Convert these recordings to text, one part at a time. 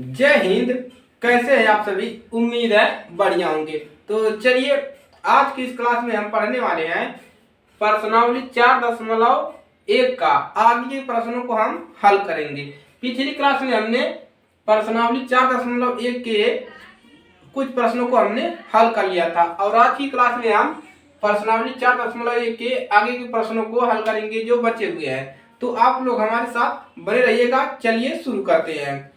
जय हिंद। कैसे हैं आप सभी? उम्मीद है बढ़िया होंगे। तो चलिए, आज की इस क्लास में हम पढ़ने वाले हैं प्रश्नावली 4.1 का आगे के प्रश्नों को हम हल करेंगे। पिछली क्लास में हमने प्रश्नावली 4.1 के कुछ प्रश्नों को हमने हल कर लिया था और आज की क्लास में हम प्रश्नावली 4.1 के आगे के प्रश्नों को हल करेंगे जो बचे हुए हैं। तो आप लोग हमारे साथ बने रहिएगा। चलिए शुरू करते हैं।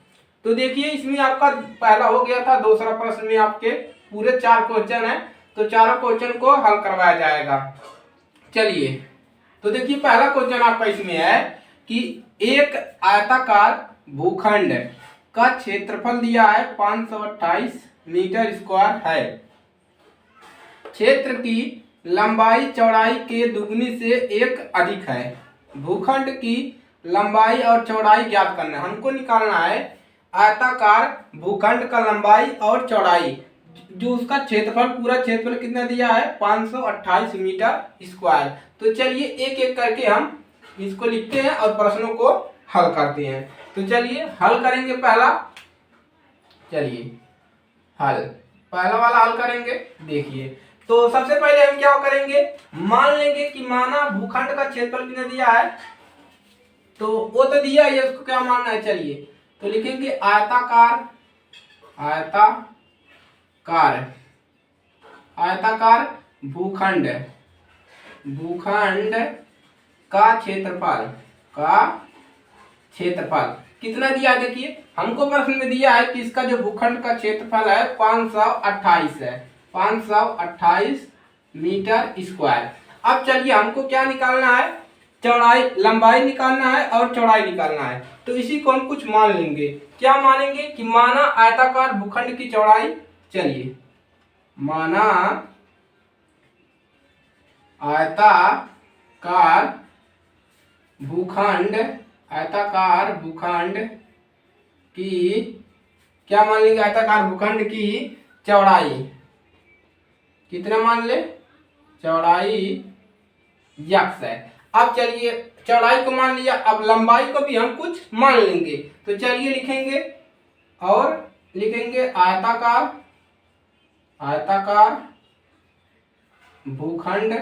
तो देखिए, इसमें आपका पहला हो गया था, दूसरा प्रश्न में आपके पूरे 4 क्वेश्चन है, तो चारों क्वेश्चन को हल करवाया जाएगा। चलिए, तो देखिए पहला क्वेश्चन आपका इसमें है कि एक आयताकार भूखंड का क्षेत्रफल दिया है 528 मीटर स्क्वायर है। क्षेत्र की लंबाई चौड़ाई के दुगनी से 1 अधिक है। भूखंड की लंबाई और चौड़ाई ज्ञात करना है। हमको निकालना है आयताकार भूखंड का लंबाई और चौड़ाई, जो उसका क्षेत्रफल, पूरा क्षेत्रफल कितना दिया है 528 मीटर स्क्वायर। तो चलिए एक एक करके हम इसको लिखते हैं और प्रश्नों को हल करते हैं। तो चलिए हल करेंगे। चलिए पहला वाला हल करेंगे। देखिए, तो सबसे पहले हम क्या करेंगे, मान लेंगे कि माना भूखंड का क्षेत्रफल कितना दिया है, तो वो तो दिया है, उसको क्या मानना है। चलिए तो लिखेंगे आयताकार भूखंड का क्षेत्रफल कितना दिया है। देखिए हमको प्रश्न में दिया है कि इसका जो भूखंड का क्षेत्रफल है 528 है, 528 मीटर स्क्वायर। अब चलिए हमको क्या निकालना है, चौड़ाई, लंबाई निकालना है और चौड़ाई निकालना है। तो इसी को हम कुछ मान लेंगे। क्या मानेंगे कि माना आयताकार भूखंड की चौड़ाई, चलिए माना आयताकार भूखंड की, क्या मान लेंगे, आयताकार भूखंड की चौड़ाई कितना मान ले, चौड़ाई x है। अब चलिए चौड़ाई को मान लिया, अब लंबाई को भी हम कुछ मान लेंगे। तो चलिए लिखेंगे आयताकार भूखंड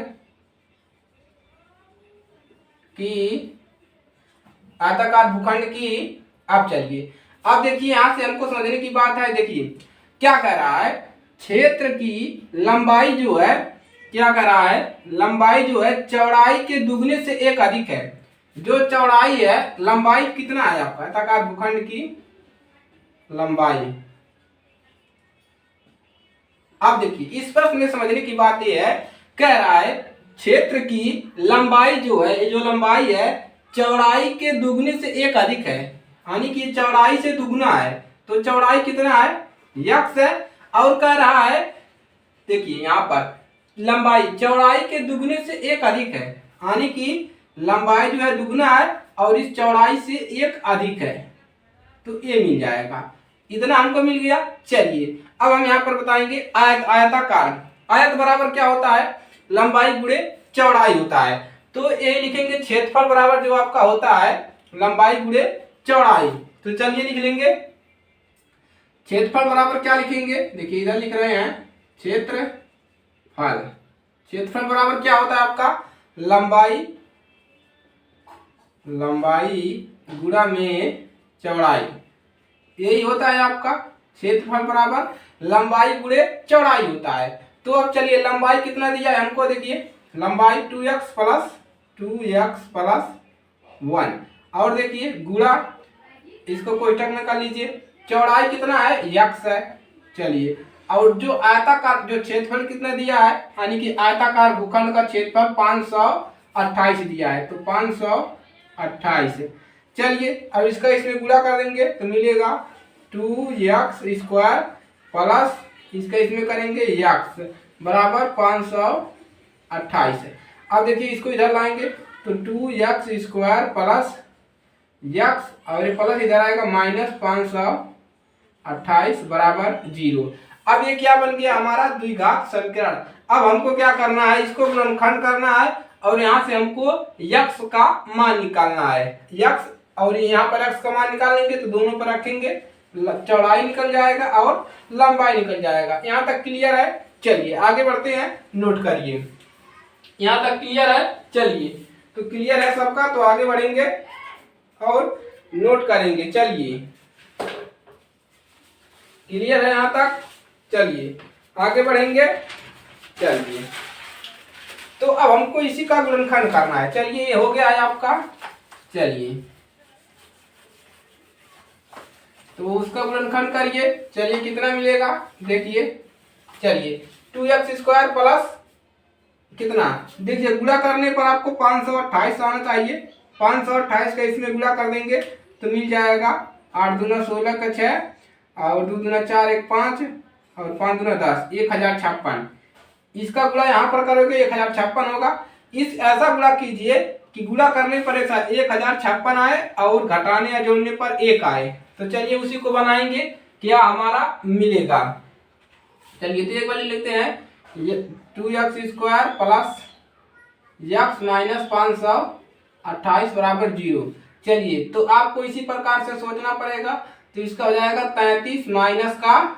की अब चलिए, अब देखिए यहां से हमको समझने की बात है। देखिए क्या कह रहा है, क्षेत्र की लंबाई जो है, क्या कर रहा है, लंबाई जो है चौड़ाई के दुगने से 1 अधिक है। जो चौड़ाई है, लंबाई कितना है आपका आयताकार भूखंड की लंबाई। अब देखिए इस प्रश्न में समझने की बात यह है, कह रहा है क्षेत्र की लंबाई जो है, जो लंबाई है चौड़ाई के दुगने से 1 अधिक है, यानी कि चौड़ाई से दुगना है। तो चौड़ाई कितना है, x है। और कह रहा है, देखिए यहाँ पर लंबाई चौड़ाई के दुगने से 1 अधिक है, यानी कि लंबाई जो है दुगना है और इस चौड़ाई से 1 अधिक है, तो ये मिल जाएगा। इतना हमको मिल गया। चलिए अब हम यहाँ पर बताएंगे आयताकार, आयत बराबर क्या होता है, लंबाई गुणे चौड़ाई होता है। तो ये लिखेंगे क्षेत्रफल बराबर जो आपका होता है लंबाई गुणे चौड़ाई। तो चलिए लिख लेंगे क्षेत्रफल बराबर क्या लिखेंगे, देखिए इधर लिख रहे हैं क्षेत्रफल बराबर क्या होता है आपका, लंबाई गुणा में चौड़ाई। यही होता है आपका क्षेत्रफल बराबर लंबाई गुणे चौड़ाई होता है। तो अब चलिए लंबाई कितना दिया है हमको, देखिए लंबाई 2x प्लस 1, और देखिए गुणा, इसको कोष्ठक में कर लीजिए, चौड़ाई कितना है x है। चलिए, और जो आयताकार, जो क्षेत्रफल कितना दिया है, यानी कि आयताकार भूखंड का क्षेत्रफल 528 दिया है, तो 528। चलिए अब इसका इसमें गुणा कर देंगे तो मिलेगा 2x स्क्वायर प्लस इसका इसमें करेंगे x बराबर 528। अब देखिए इसको इधर लाएंगे तो 2x स्क्वायर प्लस x, और ये प्लस इधर आएगा माइनस 528 बराबर 0। अब ये क्या बन गया हमारा, द्विघात समीकरण। अब हमको क्या करना है, इसको गुणनखंड करना है और यहाँ से हमको x का मान निकालना है। x और यहाँ पर x का मान निकालेंगे तो दोनों पर रखेंगे चौड़ाई निकल जाएगा और लंबाई निकल जाएगा। यहाँ तक क्लियर है? चलिए आगे बढ़ते हैं, नोट करिए। यहाँ तक क्लियर है? चलिए, तो क्लियर है सबका, तो आगे बढ़ेंगे और नोट करेंगे। चलिए, क्लियर है यहाँ तक? चलिए आगे बढ़ेंगे। चलिए, तो अब हमको इसी का गुणनखंड करना है। चलिए, ये हो गया है आपका। चलिए, तो उसका गुणनखंड करिए। चलिए, कितना मिलेगा देखिए। चलिए, 2x² प्लस कितना, देखिए गुणा करने पर आपको 528 आना चाहिए। 528 का इसमें गुणा कर देंगे तो मिल जाएगा 8 दूना 16 का 6 और 2 दूना 4 1 5 और 5 दूना 10, 1056। इसका गुणा यहाँ पर करोगे 1056 होगा। इस ऐसा गुणा कीजिए कि गुणा करने पर ऐसा 1056 आए और घटाने या जोड़ने पर 1 आए। तो चलिए उसी को बनाएंगे, क्या हमारा मिलेगा। चलिए, तो एक बार लिखते हैं 2x² प्लस x माइनस 528 बराबर 0। चलिए, तो आपको इसी प्रकार से सोचना पड़ेगा। तो इसका हो जाएगा 33 माइनस का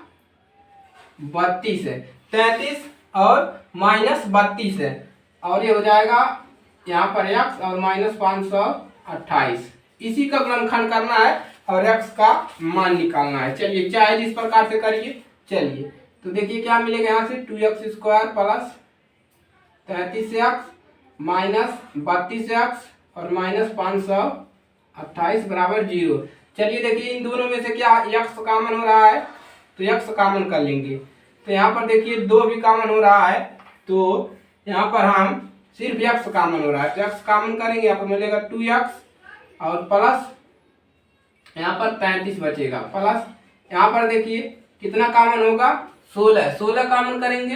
32 है, 33 और माइनस 32 है, और ये हो जाएगा यहाँ पर x और माइनस 528। इसी का गुणनखंड करना है और x का मान निकालना है। चलिए, चाहे जिस प्रकार से करिए। चलिए, तो देखिए क्या मिलेगा यहाँ से, 2x² plus 33x minus 32x और माइनस 528 बराबर 0। चलिए, देखिए इन दोनों में से क्या x कॉमन हो रहा है, तो x कॉमन कर लेंगे। तो यहाँ पर देखिए 2 भी कॉमन हो रहा है, तो यहाँ पर हम सिर्फ x कॉमन हो रहा है, तो x कॉमन करेंगे। यहाँ पर मिलेगा 2x और प्लस यहाँ पर 33 बचेगा, प्लस यहाँ पर देखिए कितना कॉमन होगा, 16 कॉमन करेंगे।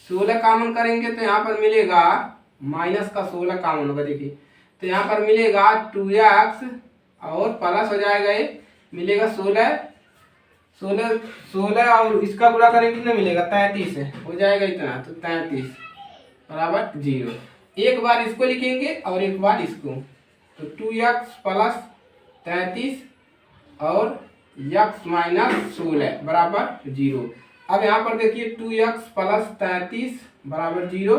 16 कॉमन करेंगे तो यहाँ पर मिलेगा माइनस का 16 कॉमन होगा। देखिए, तो यहाँ पर मिलेगा 2x और प्लस हो जाएगा, ये मिलेगा 16 और इसका गुणा करेंगे कितना मिलेगा, 33 हो जाएगा इतना। तो 33 बराबर 0। एक बार इसको लिखेंगे और एक बार इसको, तो 2x प्लस 33 और x माइनस 16 बराबर 0। अब यहाँ पर देखिए 2x प्लस 33 बराबर 0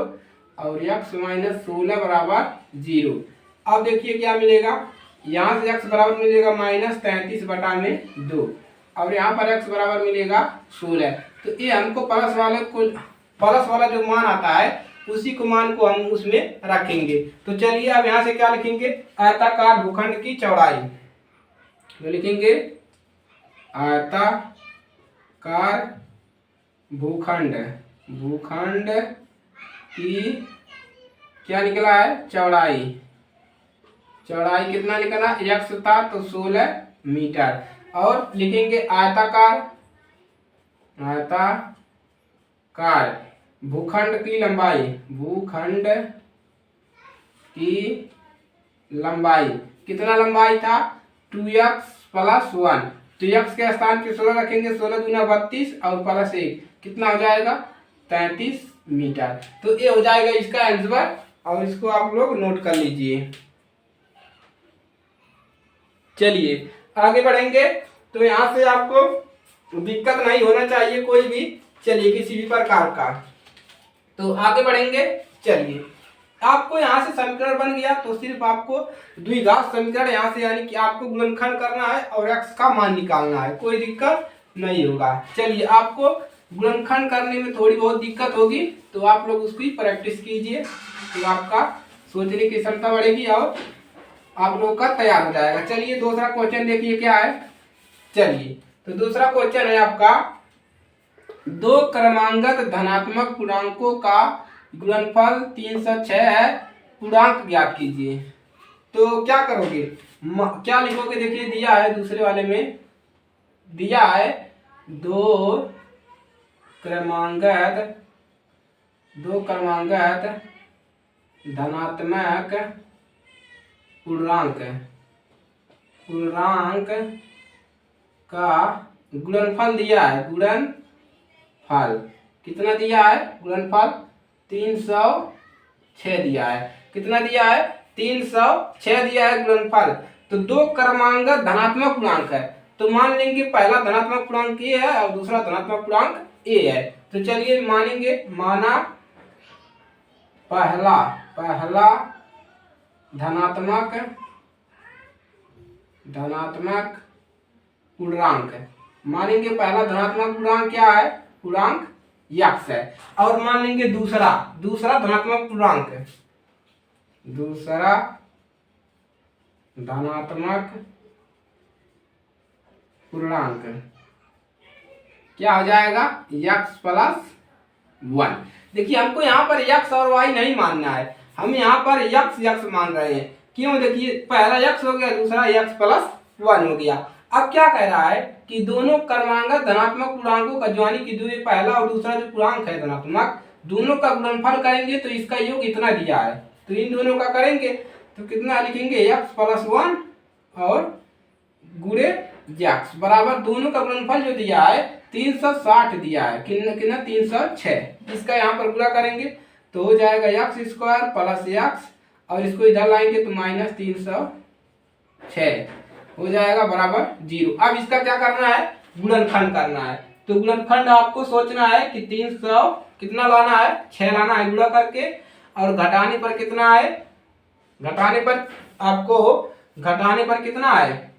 और x माइनस 16 बराबर 0। अब देखिए क्या मिलेगा, यहाँ से x बराबर मिलेगा माइनस 33 बटा में 2 और यहाँ पर x बराबर मिलेगा 16। तो ये हमको प्लस वाला जो मान आता है उसी को मान को हम उसमें रखेंगे। तो चलिए, अब यहाँ से क्या लिखेंगे, आयताकार भूखंड की चौड़ाई। तो लिखेंगे आयताकार भूखंड की क्या निकला है, चौड़ाई कितना निकला, x था तो 16 मीटर। और लिखेंगे आयताकार भूखंड की लंबाई कितना लंबाई था, 2x प्लस 1। तो x के स्थान पे 16 रखेंगे, 16 दूना 32 और प्लस 1 कितना हो जाएगा, 33 मीटर। तो ये हो जाएगा इसका आंसर, और इसको आप लोग नोट कर लीजिए। चलिए आगे बढ़ेंगे। तो यहाँ से आपको दिक्कत नहीं होना चाहिए कोई भी, चलिए किसी भी प्रकार का। तो आगे बढ़ेंगे। चलिए, आपको यहाँ से समीकरण बन गया, तो सिर्फ आपको द्विघात समीकरण यहाँ से यानी कि आपको गुणनखंड करना है और x का मान निकालना है, कोई दिक्कत नहीं होगा। चलिए, आपको गुणनखंड करने में थोड़ी बहुत दिक्कत होगी, तो आप लोग उसकी प्रैक्टिस कीजिए, तो आपका सोचने की क्षमता बढ़ेगी और आप लोग का तैयार हो जाएगा। चलिए, दूसरा क्वेश्चन देखिए क्या है। चलिए, तो दूसरा क्वेश्चन है आपका, 2 क्रमांगत धनात्मक पूर्णांकों का गुणनफल 306 है, पूर्णांक ज्ञात कीजिए। तो क्या करोगे, क्या लिखोगे, देखिए दिया है दूसरे वाले में, दिया है 2 क्रमांगत धनात्मक पूर्णांक का गुणनफल दिया है, गुणनफल कितना दिया है, गुणनफल 306 दिया है। कितना दिया है, 306 दिया है गुणनफल। तो 2 क्रमांगत धनात्मक पूर्णांक है, तो मान लेंगे पहला धनात्मक पूर्णांक ए है और दूसरा धनात्मक पूर्णांक ए है। तो चलिए मानेंगे, माना पहला धनात्मक पूर्णांक, मानेंगे पहला धनात्मक पूर्णांक क्या है, पूर्णांक यक्स है। और मान लेंगे दूसरा धनात्मक पूर्णांक, दूसरा धनात्मक पूर्णांक क्या हो जाएगा, x प्लस 1। देखिए हमको यहाँ पर x और y नहीं मानना है, हम यहाँ पर x मान रहे हैं। क्यों, देखिए पहला x हो गया, दूसरा x प्लस 1 हो गया। अब क्या कह रहा है कि दोनों क्रमांगत धनात्मक पूर्णांकों का जो यानी कि जो पहला और दूसरा जो पूर्णांक है धनात्मक, दोनों का गुणनफल करेंगे तो इसका योग इतना दिया है, तो इन दोनों का करेंगे तो कितना लिखेंगे, x प्लस 1 और गुणे x बराबर दोनों का गुणनफल जो दिया है 360 दिया है, कितना 306। इसका यहाँ पर पूरा करेंगे तो हो जाएगा x स्क्वायर प्लस x और इसको इधर लाएंगे तो माइनस 306 हो जाएगा बराबर 0। अब इसका क्या करना है, गुणनखंड करना है। तो गुणनखंड आपको सोचना है कि 300 कितना लाना है, 6 लाना है गुणा करके, और घटाने पर कितना है, घटाने पर आपको घटाने पर कितना है,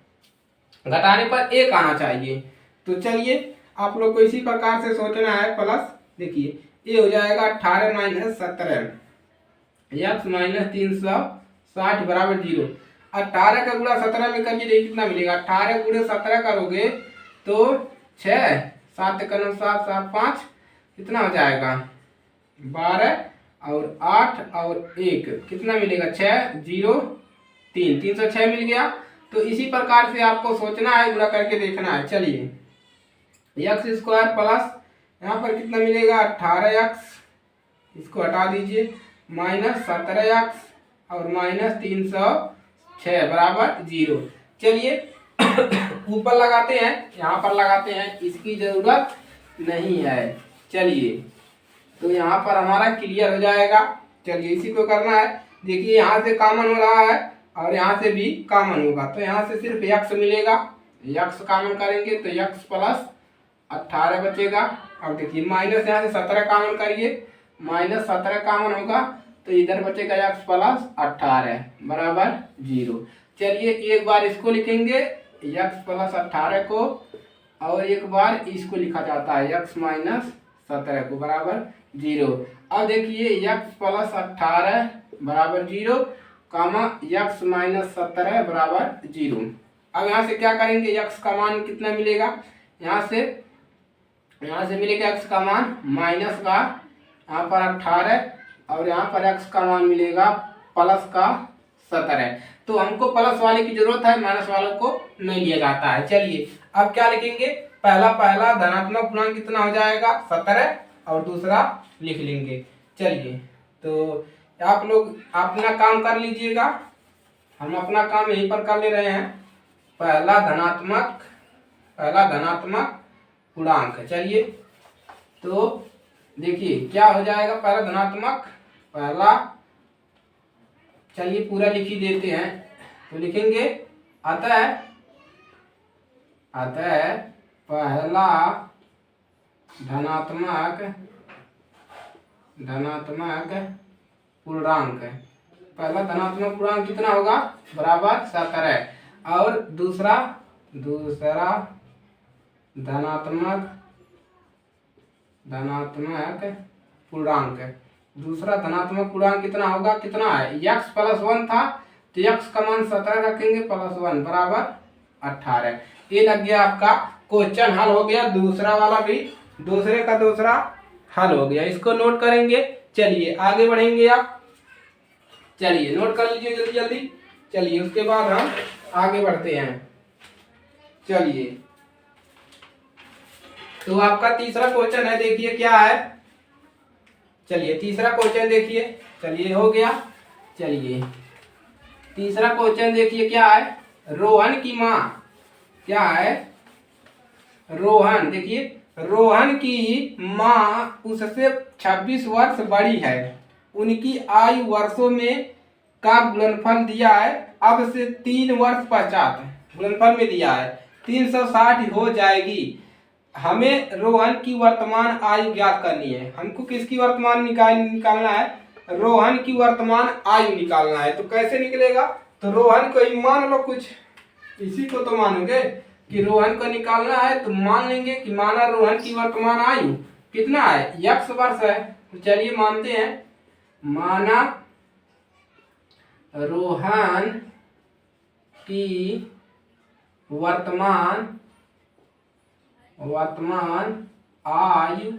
घटाने पर 1 आना चाहिए। तो चलिए आप लोग को इसी प्रकार से सोचना है। प्लस देखिए ये हो जाएगा 18 माइनस 17 x माइनस 360 बराबर 0। 18 का गुणा 17 में करिए, देखिए कितना मिलेगा, 18 गुणे 17 करोगे तो 6 7 का 9 7 7 5 कितना हो जाएगा 12 और 8 और 1 कितना मिलेगा 6 0 3 306 मिल गया। तो इसी प्रकार से आपको सोचना है, गुणा करके देखना है। चलिए एक्स स्क्वायर प्लस यहाँ पर कितना मिलेगा 18x, इसको हटा दीजिए, माइनस 17x और माइनस 306 बराबर 0। चलिए ऊपर लगाते हैं, यहाँ पर लगाते हैं, इसकी जरूरत नहीं है। चलिए तो यहाँ पर हमारा क्लियर हो जाएगा। चलिए इसी को करना है। देखिए यहाँ से कॉमन हो रहा है और यहाँ से भी कॉमन होगा, तो यहाँ से सिर्फ x मिलेगा, x कॉमन करेंगे तो x प्लस 18 बचेगा। अब देखिए माइनस यहाँ से 17 कॉमन करिए, माइनस 17 कॉमन होगा तो इधर बचेगा x प्लस 18 बराबर 0। चलिए एक बार इसको लिखेंगे x प्लस 18 को, और एक बार इसको लिखा जाता है x माइनस 17 को बराबर 0। अब देखिए x प्लस 18 बराबर 0 कामा x माइनस 17 बराबर 0। अब यहाँ से क्या करेंगे, x का मान कितना मिलेगा, यहाँ से मिलेगा x का मान माइनस का यहाँ पर 18 और यहाँ पर x का मान मिलेगा प्लस का 17। तो हमको प्लस वाले की जरूरत है, माइनस वालों को नहीं लिया जाता है। चलिए अब क्या लिखेंगे, पहला धनात्मक पूर्णांक कितना हो जाएगा 17 और दूसरा लिख लेंगे। चलिए तो आप लोग अपना काम कर लीजिएगा, हम अपना काम यहीं पर कर ले रहे हैं। पहला धनात्मक पूर्णांक, चलिए तो देखिए क्या हो जाएगा, पहला चलिए पूरा लिख ही देते हैं। तो लिखेंगे अतः पहला धनात्मक पूर्णांक, पहला धनात्मक पूर्णांक कितना होगा बराबर 17 और दूसरा धनात्मक पूर्णांक, दूसरा धनात्मक पूर्णांक कितना होगा, कितना है x प्लस 1 था तो x का मान 17 रखेंगे प्लस 1 बराबर 18। ये लग गया आपका क्वेश्चन हल हो गया, दूसरा वाला भी दूसरे का दूसरा हल हो गया। इसको नोट करेंगे। चलिए आगे बढ़ेंगे आप, चलिए नोट कर लीजिए जल्दी जल्दी। चलिए उसके बाद हम आगे बढ़ते हैं। चलिए तो आपका तीसरा क्वेश्चन है, देखिए क्या है। चलिए तीसरा क्वेश्चन देखिए, चलिए हो गया। चलिए तीसरा क्वेश्चन देखिए क्या है, रोहन की माँ क्या है, रोहन, देखिए रोहन की माँ उससे 26 वर्ष बड़ी है, उनकी आयु वर्षों में का गुणनफल दिया है। अब से 3 वर्ष पश्चात गुणनफल में दिया है 360 हो जाएगी। हमें रोहन की वर्तमान आयु ज्ञात करनी है। हमको किसकी वर्तमान निकालना है? रोहन की वर्तमान आयु निकालना है। तो कैसे निकलेगा? तो रोहन को ही मान लो, कुछ इसी को तो मानोगे कि रोहन को निकालना है, तो मान लेंगे कि माना रोहन की वर्तमान आयु कितना है? x वर्ष है। तो चलिए मानते हैं, माना रोहन की वर्तमान आयु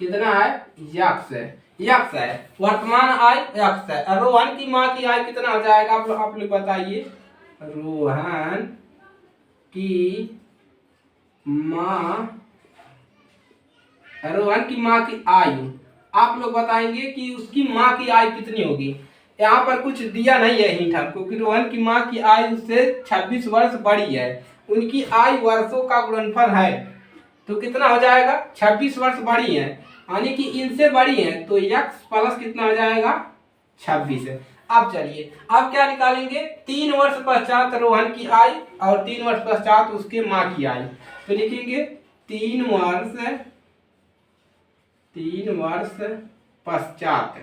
कितना है? x है। x है वर्तमान आयु, x है। और रोहन की माँ की आयु कितना हो जाएगा? आप लोग बताइए। रोहन की माँ की आयु आप लोग बताएंगे कि उसकी माँ की आयु कितनी होगी। यहाँ पर कुछ दिया नहीं है हिंट हमको कि रोहन की माँ की आयु से 26 वर्ष बड़ी है। उनकी आयु वर्षों का गुणनफल है, तो कितना हो जाएगा? 26 वर्ष बड़ी है, यानी कि इनसे बड़ी है, तो x प्लस कितना हो जाएगा? 26 है। अब चलिए, अब क्या निकालेंगे? 3 वर्ष पश्चात रोहन की आयु और 3 वर्ष पश्चात उसके माँ की आयु। तो लिखेंगे 3 वर्ष पश्चात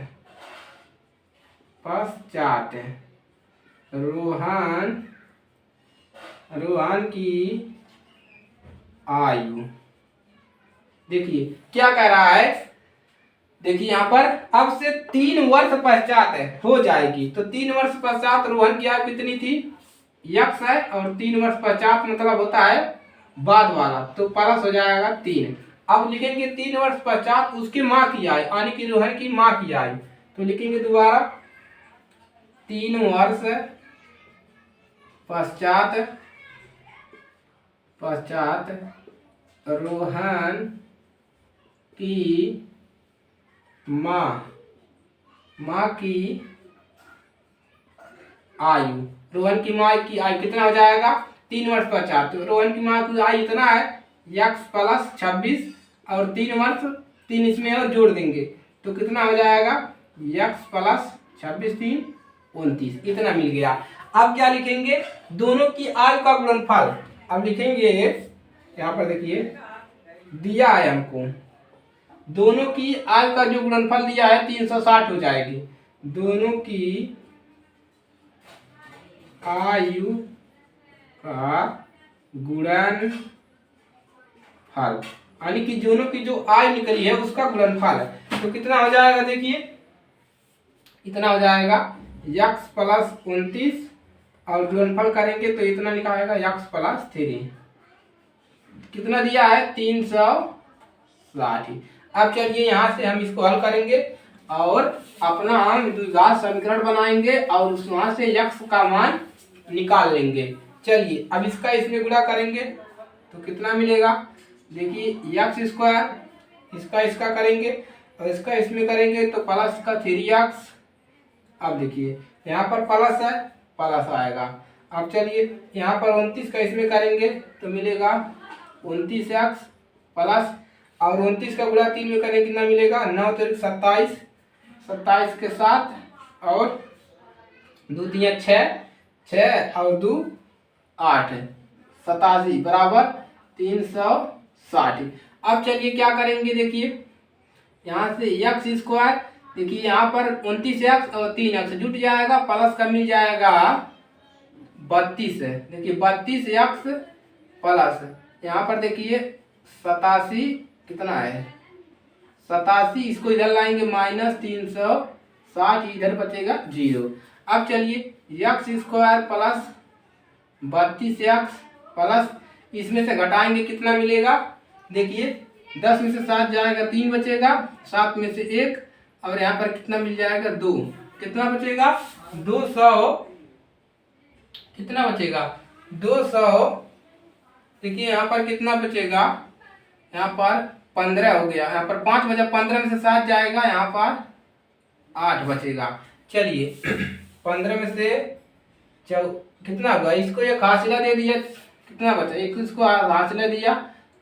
रोहन की आयु। देखिए क्या कह रहा है, देखिए यहाँ पर अब से 3 वर्ष पश्चात हो जाएगी। तो 3 वर्ष पश्चात रोहन की आयु कितनी थी? x है, और 3 वर्ष पश्चात मतलब होता है बाद वाला, तो प्लस हो जाएगा 3। अब लिखेंगे 3 वर्ष पश्चात उसकी माँ की आयु, यानी कि रोहन की माँ की आयु। तो लिखेंगे दोबारा 3 वर्ष पश्चात रोहन की माँ की आयु। रोहन की माँ की आयु कितना हो जाएगा? 3 वर्ष पश्चात। तो रोहन की माँ की आयु इतना है x प्लस 26, और 3 वर्ष 3 इसमें और जोड़ देंगे तो कितना हो जाएगा? x प्लस 26 3 29, इतना मिल गया। अब क्या लिखेंगे? दोनों की आयु का गुणनफल। अब लिखेंगे, यहाँ पर देखिए दिया है हमको, दोनों की आयु का जो गुणनफल दिया है 360 हो जाएगी। दोनों की आयु का गुणनफल, यानी कि दोनों की जो आयु निकली है उसका गुणनफल है। तो कितना हो जाएगा? देखिए इतना हो जाएगा x प्लस 29, और गुणनफल करेंगे तो इतना निकालेगा x प्लस 3। कितना दिया है? 360। अब चलिए यहाँ से हम इसको हल करेंगे और अपना द्विघात समीकरण बनाएंगे और उस वहां से x का मान निकाल लेंगे। चलिए अब इसका इसमें गुणा करेंगे तो कितना मिलेगा? देखिए x स्क्वायर इसका करेंगे और इसका इसमें करेंगे तो प्लस का 3x। अब देखिए यहाँ पर प्लस है, प्लस आएगा। अब चलिए यहाँ पर 29 का इसमें करेंगे तो मिलेगा 29x प्लस, और 29 का गुणा 3 में करेंगे कितना मिलेगा? 9 3 27, 27 के साथ और 2 3 6, 6 और 2 8, 87 बराबर 360। अब चलिए क्या करेंगे? देखिए यहाँ से x स्क्वायर, देखिए यहाँ पर 29x और 3x जुट जाएगा, प्लस का मिल जाएगा 32 है। देखिए 32x प्लस यहाँ पर देखिए 87 कितना है? 87, इसको इधर लाएंगे माइनस 360, इधर बचेगा 0। अब चलिए x square plus 32x plus, इसमें से घटाएंगे कितना मिलेगा? देखिए 10 में से 7 जाएगा 3 बचेगा, 7 में से 1, और यहाँ पर कितना मिल जाएगा? 2। कितना बचेगा? 200। कितना बचेगा? 200। देखिए यहाँ पर कितना बचेगा? यहाँ पर 15 हो गया, यहाँ पर 5 बचा, 15 में से 7 जाएगा, यहाँ पर 8 बचेगा। चलिए 15 में से कितना होगा? इसको एक हासिला दे दिया, कितना बचा? एक इसको हासिला दिया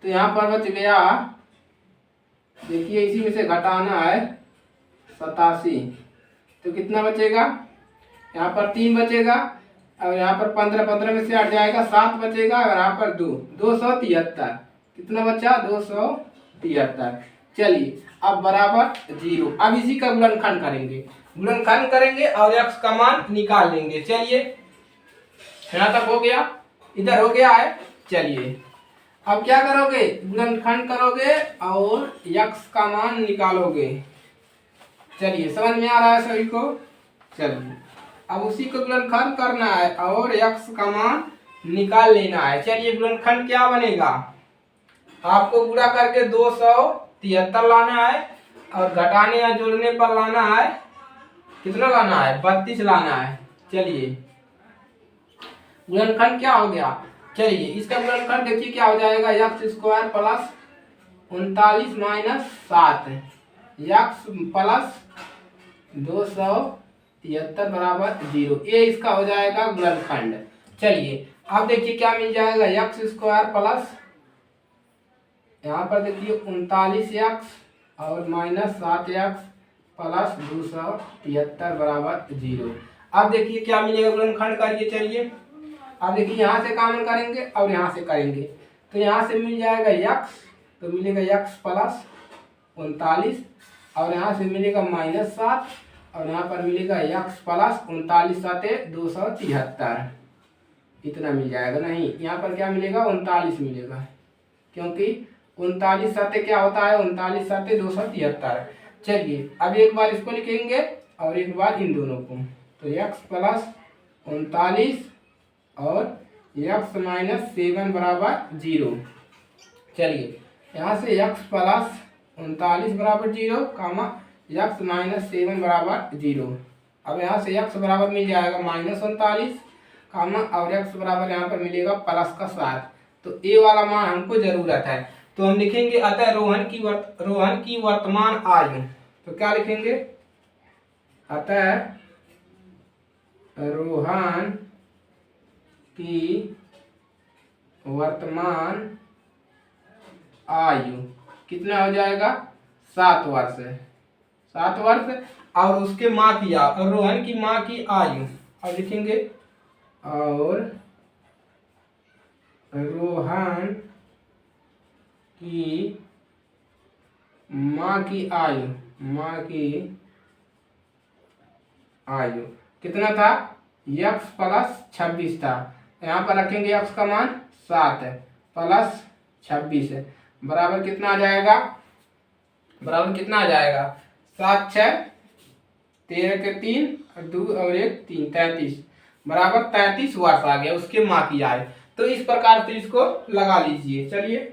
तो यहाँ पर बच गया, देखिए इसी में से घटाना है 87, तो कितना बचेगा? यहाँ पर 3 बचेगा, और यहाँ पर 15, 15 में से 8 जाएगा, 7 बचेगा और यहाँ पर 273। कितना बचा? 273। चलिए अब बराबर 0। अब इसी का गुणनखंड करेंगे, गुणनखंड करेंगे और x का मान निकाल लेंगे। चलिए यहाँ तक हो गया, इधर हो गया है। चलिए अब क्या करोगे? गुणनखंड करोगे और x का मान निकालोगे। चलिए समझ में आ रहा है सभी को? चलिए अब उसी को गुणनखंड करना है और x का मान निकाल लेना है। चलिए गुणनखंड क्या बनेगा? आपको गुणा करके 273 लाना है और घटाने या जोड़ने पर लाना है, कितना लाना है? 32 लाना है। चलिए गुणनखंड क्या हो गया? चलिए इसका गुणनखंड देखिए क्या हो जाएगा, x² plus 39 minus 7 x plus 273 बराबर 0। ये इसका हो जाएगा गुणनखंड। चलिए अब देखिए क्या मिल जाएगा, x² प्लस यहाँ पर देखिए 39x और माइनस 7x प्लस 273 बराबर 0। अब देखिए क्या मिलेगा, गुणनखंड करिए। चलिए अब देखिए यहाँ से कॉमन करेंगे और यहाँ से करेंगे, तो यहाँ से मिल जाएगा x, तो मिलेगा x प्लस 39 और यहाँ से मिलेगा माइनस 7 और यहाँ पर मिलेगा x प्लस 39 साथे 273, इतना मिल जाएगा। नहीं, यहाँ पर क्या मिलेगा? 39 मिलेगा, क्योंकि 39 साथे क्या होता है? 39 साथे 273। चलिए अब एक बार इसको लिखेंगे और एक बार इन दोनों को, तो x प्लस 39 और x माइनस 7 बराबर 0। चलिए यहाँ से x प्लस 39 बराबर 0 कामा x माइनस 7 बराबर 0। अब यहाँ से x बराबर मिल जाएगा माइनस 39 कामा और x बराबर यहाँ पर मिलेगा प्लस का 7। तो ए वाला मान हमको जरूरत है, तो हम लिखेंगे अतः रोहन की वर्तमान आयु। तो क्या लिखेंगे? अतः रोहन की वर्तमान आयु कितना हो जाएगा? 7 वर्ष। 7 वर्ष और उसके माँ की और रोहन की माँ की आयु, अब लिखेंगे और रोहन की माँ की आयु, माँ की आयु कितना था? x प्लस 26 था। यहाँ पर रखेंगे x का मान 7 प्लस 26 बराबर कितना आ जाएगा? बराबर कितना आ जाएगा? 7 6 13 के 3 और 2 और 1 3 33 बराबर 33 वर्ष आ गया उसके माँ की आयु। तो इस प्रकार से इसको लगा लीजिए। चलिए